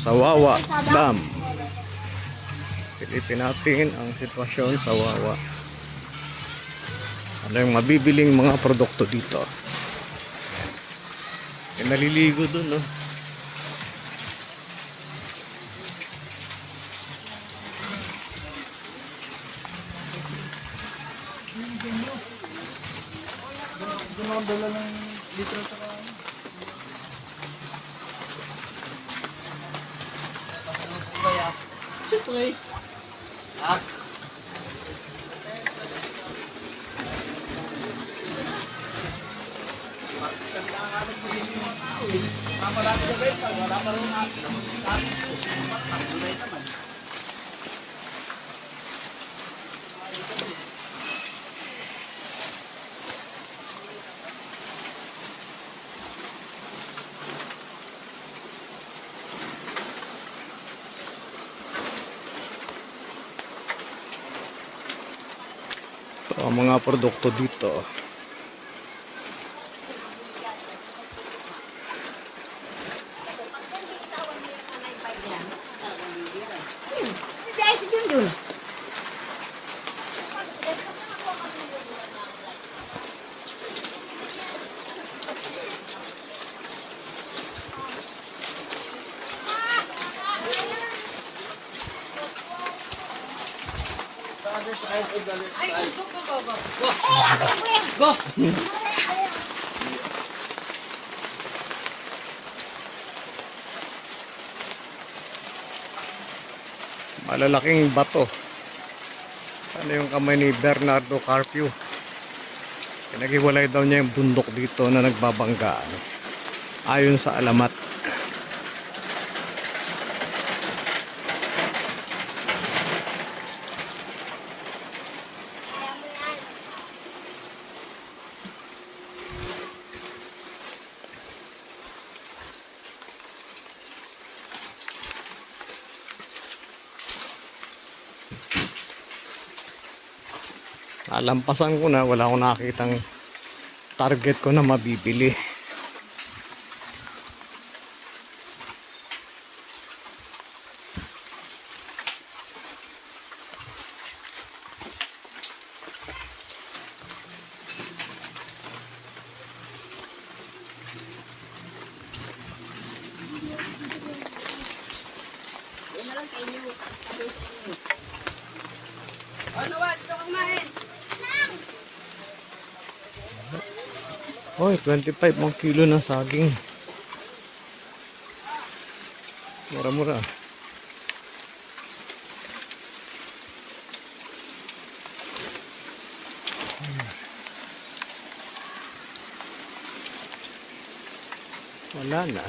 Sa Wawa Dam. Silipin natin ang sitwasyon sa Wawa. Ano yung mabibiling mga produkto dito? Naliligo dun, no? Doon ako dala ng litro sa kanya. Siyempre. Ah. Wala pa rin Ito ang mga produkto dito. Ay, go. Malalaking bato. Sana yung kamay ni Bernardo Carpio. Pinag-iwalay daw niya yung bundok dito na nagbabangga. Ayon sa alamat. Nalampasan ko na, wala akong nakitang target ko na mabibili. Ano ba? Dito kang main. Oy, 25 ang kilo ng saging. Mura-mura. Wala na.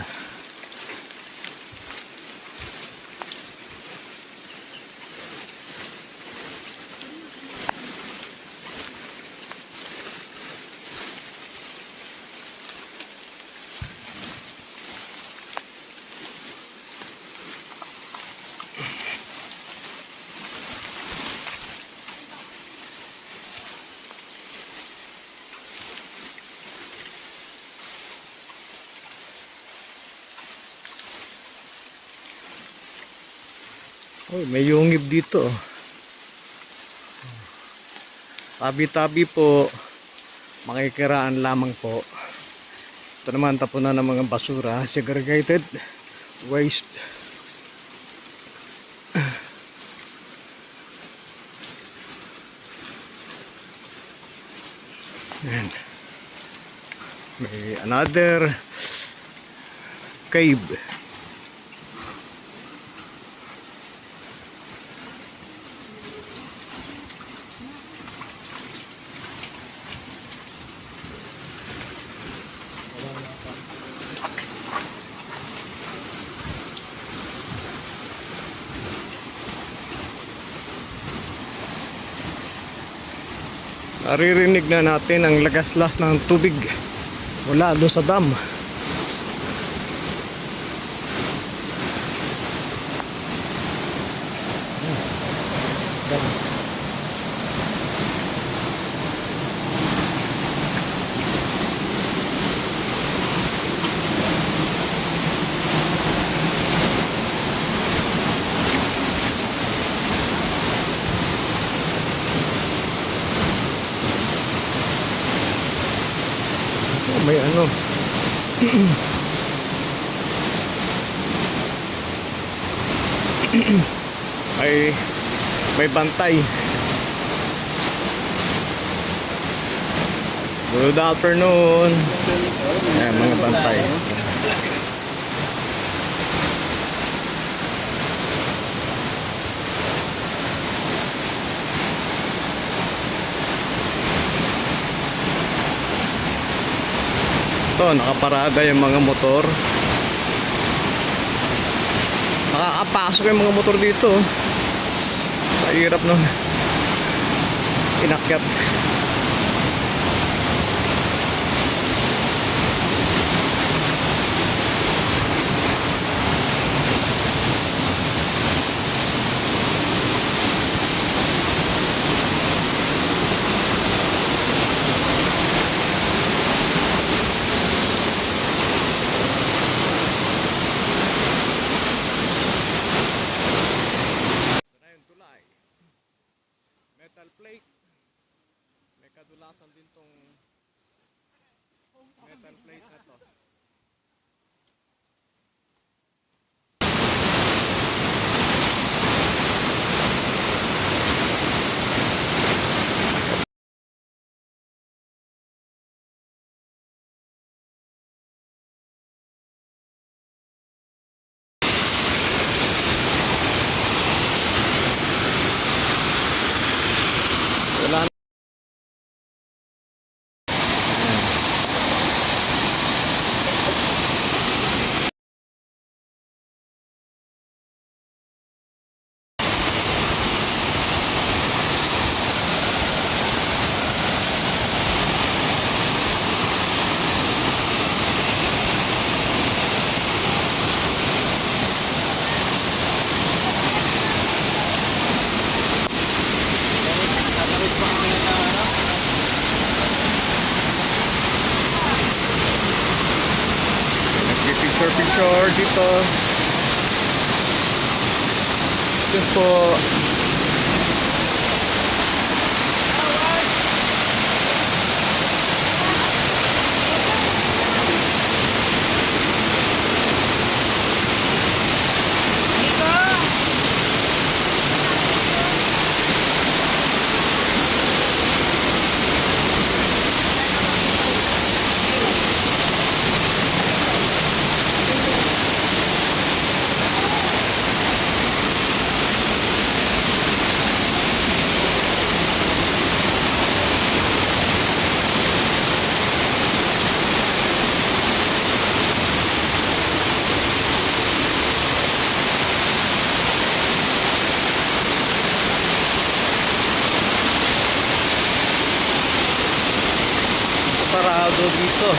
Oy, may yungib dito. Tabi-tabi po. Makikiraan lamang po. Ito naman tapunan ng mga basura. Segregated waste. Ayan. May another cave. Naririnig na natin ang lagaslas ng tubig mula doon sa dam. may ano. Ay, may bantay. Good afternoon. Ayan, mga bantay. Ito, nakaparada yung mga motor. Nakakapasok yung mga motor dito. Sa hirap nun. Inakyat. Tulay. Metal plate. May kadulasan din tong metal plate na to. Wala na. Tatawid pa kami na ano. Nagpipicture dito. Ito po. Sarado dito.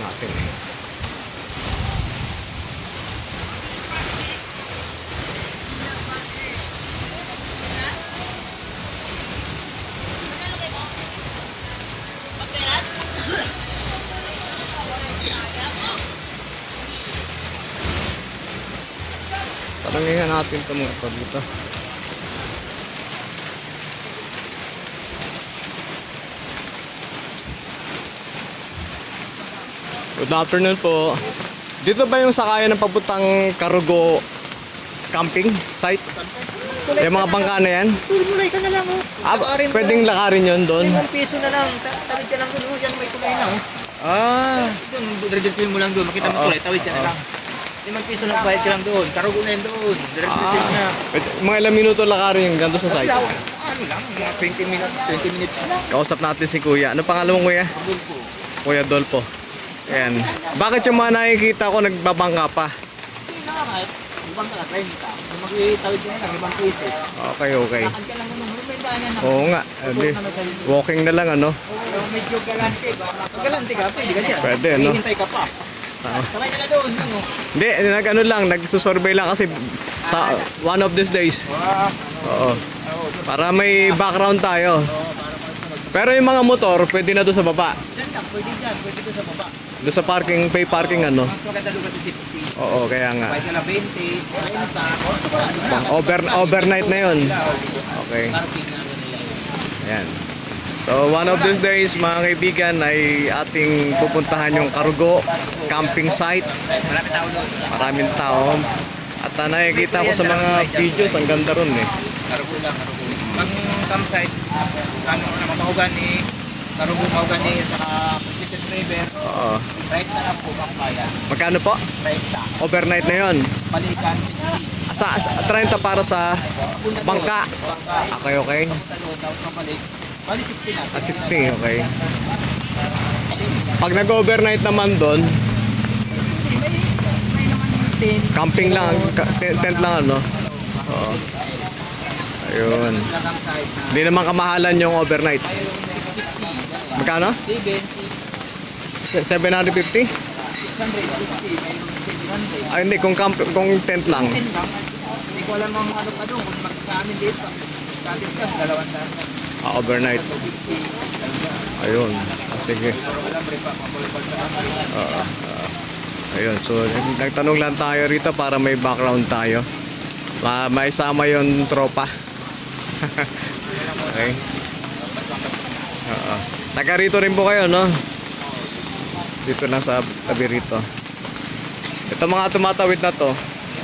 natin eh. Tanungin nga natin ito mga ito dito. Good afternoon po. Dito ba yung sakayan ng papuntang Karugo camping site? Yung mga bangka na yan? Tulmulay ka na lang, oh. Pwedeng lakarin yun doon? 5 piso na lang. Tawid ka lang doon, oh. Yan, may tulay na, oh. Ah, Doon, diretso mo lang doon. Makita mo tulay, tawid ka na lang. 5 piso lang bayad ka lang doon. Karugo na yun doon. Diretso mo na. mga ilang minuto lakarin yung ganda sa site. Ano lang, mga 20 minutes lang. Kausap natin si Kuya. Ano pangalan mo Kuya? Tulpo. Kuya Dolpo. Ayan. Bakit yung mga nakikita ko nagbabangka pa? Hindi na, kahit ibang ka, 30. Kung mag-tawid ka na lang, 5 piso. Okay, okay. Lakad ka lang naman. May daanan na. Oo nga. Edi, walking na lang ano? Pero medyo galante ba? Pag galante ka, pwede ka dyan. Pwede, no? Hihintay ka pa. Sabay ka na doon. Ano? Hindi, nag-ano lang, nagsusurvey lang kasi sa one of these days. Oo. Para may background tayo. Pero yung mga motor, pwede na doon sa baba. Diyan lang, pwede dyan. Pwede doon sa baba. Doon sa parking, pay parking ano. Mas maganda doon kasi safety. Oo, kaya nga. Bayad ka na 20, 30. Overnight na yun. Okay. Parking na ano nila. Ayan. So one of these days mga kaibigan ay ating pupuntahan yung Karugo camping site. Marami tao doon. Maraming tao. At nakikita ko sa mga videos, ang ganda ron eh. Karugo lang, Karugo. Pag campsite, ano na mapahugan ni Karugo, mahugan ni saka Pacific River. Oo. Right na lang po ang bayan. Magkano po? Right na. Overnight na yon. Balikan, 60. Sa 30 para sa bangka. Bangka. Okay, okay. Talon, tapos mabalik. Bali 60 na. At 60, okay. Pag nag-overnight naman doon, May naman yung 10. camping lang, tent lang ano. Oo. Ayun. Na campsite na. Hindi naman kamahalan yung overnight. Mayroong 650. Magkano? 7, 750? 650. Mayroong 700. Ay hindi, kung tent lang. 10 lang. Hindi ko alam ang ano pa doon. Kung magkaamin dito. Status lang, 200. Overnight. 250. Ayun. Sige. Pero alam rin pa, mapulipag na lang. Ayun. So, nagtanong lang tayo rito para may background tayo. May sama yung tropa. Okay. Oo. Taga rito rin po kayo, no? Dito lang sa tabi rito. Ito mga tumatawid na to.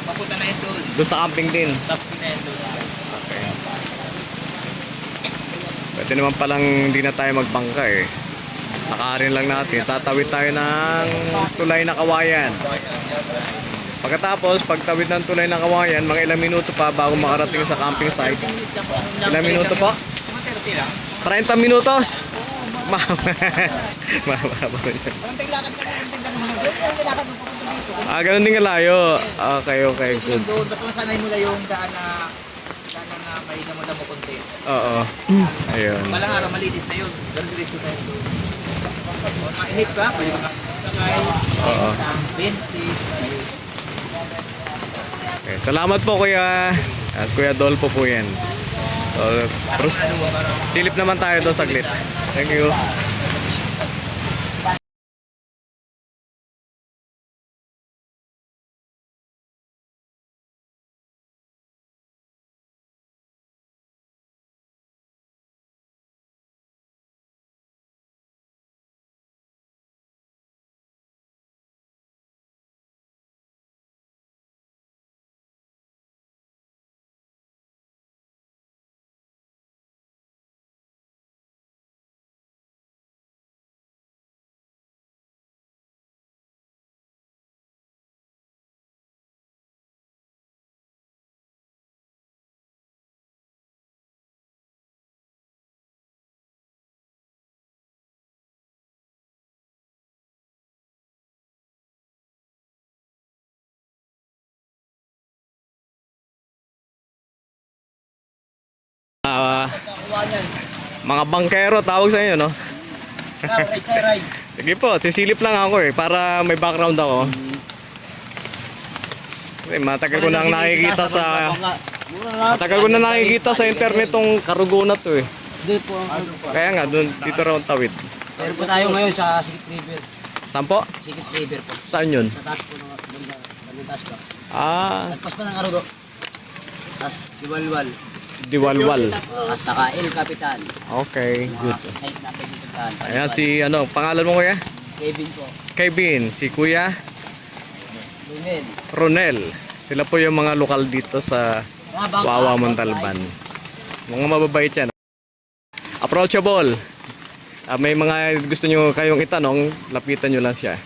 Papunta na yun doon. Doon sa camping din. Tapos na yun doon. Okay. Pwede naman palang hindi na tayo magbangka eh. Nakarin lang natin. Tatawid tayo ng tulay na kawayan. Pagkatapos, pagtawid ng tulay ng kawayan, mga ilang minuto pa bago makarating sa camping site. Ilang minuto po? Mga 30 lang. 30 minutos! Konting lakad ka lang. Konting ganun lang. Konting lakad mo papunta dito. Ganun din kalayo. Okay, okay, good. Doon, basta masanay mo lang yung daan na may damo-damo konti. Oo. Ayun. Malang araw, malinis na yun. Ganun diretso tayo doon. Kung mainip ka, pwede ka sakay. Oo. 20. Okay. Salamat po Kuya. At Kuya Dolpo po yan. So, silip naman tayo doon saglit. Thank you. Mga bangkero tawag sa inyo, no? Rides ay rides. Sige po, sisilip lang ako para may background ako. Kasi matagal ko nang nakikita sa... Matagal ko na nakikita sa internet tong karugo na to eh. Doon po ang ano po. Kaya nga, dun, dito raw ang tawid. Meron po tayo ngayon sa Secret River. Saan po? Secret River po. Saan yun? Sa taas po ng banda. Bandang taas pa. Ah, Lagpas pa ng Arugo. Tapos Diwalwal. Diwalwal. Tapos naka El Capitan. Okay, good. Mga site na pwede puntahan. Ayan si, ano, pangalan mo kuya? Kevin po. Kevin, si kuya Lunel. Ronel. Sila po yung mga lokal dito sa Mga bangka. Wawa Montalban. Mga mababait yan. Approachable. May mga gusto nyo kayong itanong, lapitan nyo lang siya.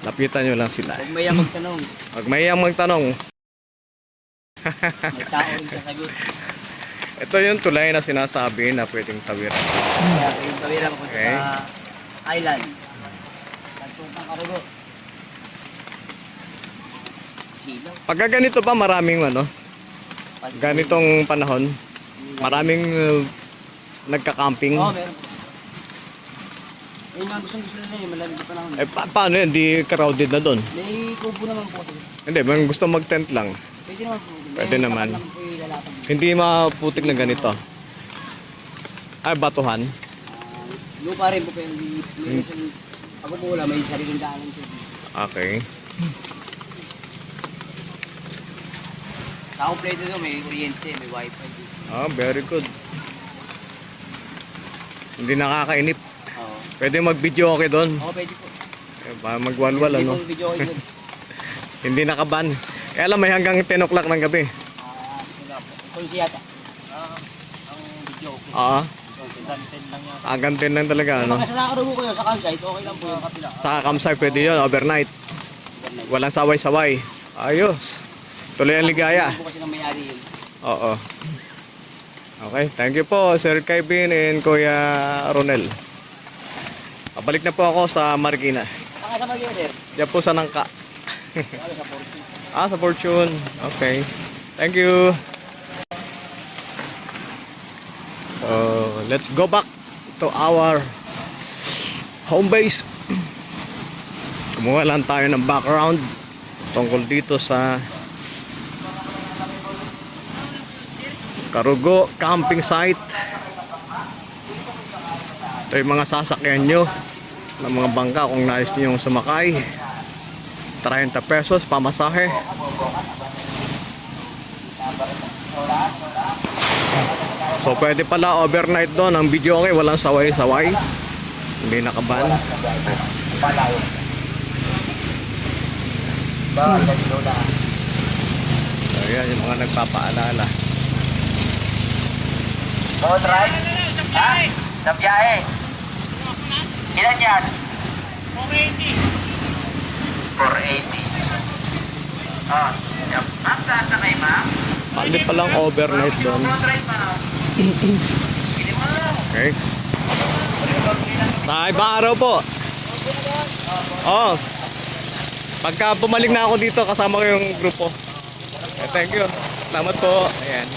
Lapitan nyo lang sila. Huwag maya magtanong. Pag may magtanong, May tao rin sasagot. ito yung tulay na sinasabi na pwedeng tawiran. Kaya yung tawira ko Okay. sa island. Nagpuntang Arugo. Silaw. Pagka ganito ba maraming ano, ganitong panahon, maraming nagka-camping. Oo, meron po. Yun ang gusto nila eh, malamig pa naman. Paano yun? Di crowded na doon? May kubo naman po. Hindi, man gusto mag-tent lang. Pwede naman po. Pwede naman. Tapat lang po yung lalatan. Hindi maputik na ganito. Ay, batuhan. Lupa rin po pero pag umula may sariling daanan po. Okay. Sa kompleto doon may kuryente, may wifi dito. Ah, very good. Hindi nakakainip. Oo. Pwede mag-video okay doon. Oo, pwede po. Magwalwal Hindi ano. po video ko doon. Hindi nakaban. Kaya alam, may hanggang 10 o'clock ng gabi. Wala po. Sonsi yata. Ang video ko. Ah, Sonsi, 10 lang yan. hanggang 10 lang talaga ano. Mga sa karugo ko yun sa campsite, okay lang po yung kapila. Sa campsite pwede yun, overnight. Walang saway-saway. Ayos. Tuloy ang ligaya. Hindi po kasi nang mayari yun. Oo. Okay, thank you po Sir Kevin and Kuya Ronel. Pabalik na po ako sa Marikina. Saka sa Magina, sir. Diyan po sa Nangka. Ano sa Fortune? Ah, sa Fortune. Okay. Thank you. So, let's go back to our home base. Kumuha lang tayo ng background tungkol dito sa Karugo camping site. Ito yung mga sasakyan nyo ng mga bangka kung nais nyo yung sumakay. 30 pesos pamasahe. So pwede pala overnight doon. Ang video okay, walang saway-saway. Hindi nakaban. So yan yung mga nagpapaalala. Road ride? Ha? Sa biyahe? Ilan yan? 480. Ah, ma'am, saan na kayo, ma'am? Pwede palang overnight doon. Road ride pa, no? Hindi mo na. Okay. Sa ibang araw po. Oh. Pagka bumalik na ako dito, kasama ko yung grupo. Thank you. Salamat po. Ayan.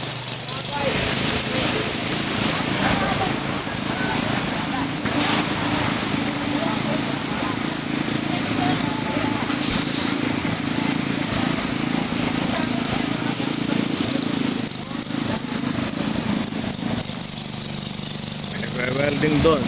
May nagwe-welding doon.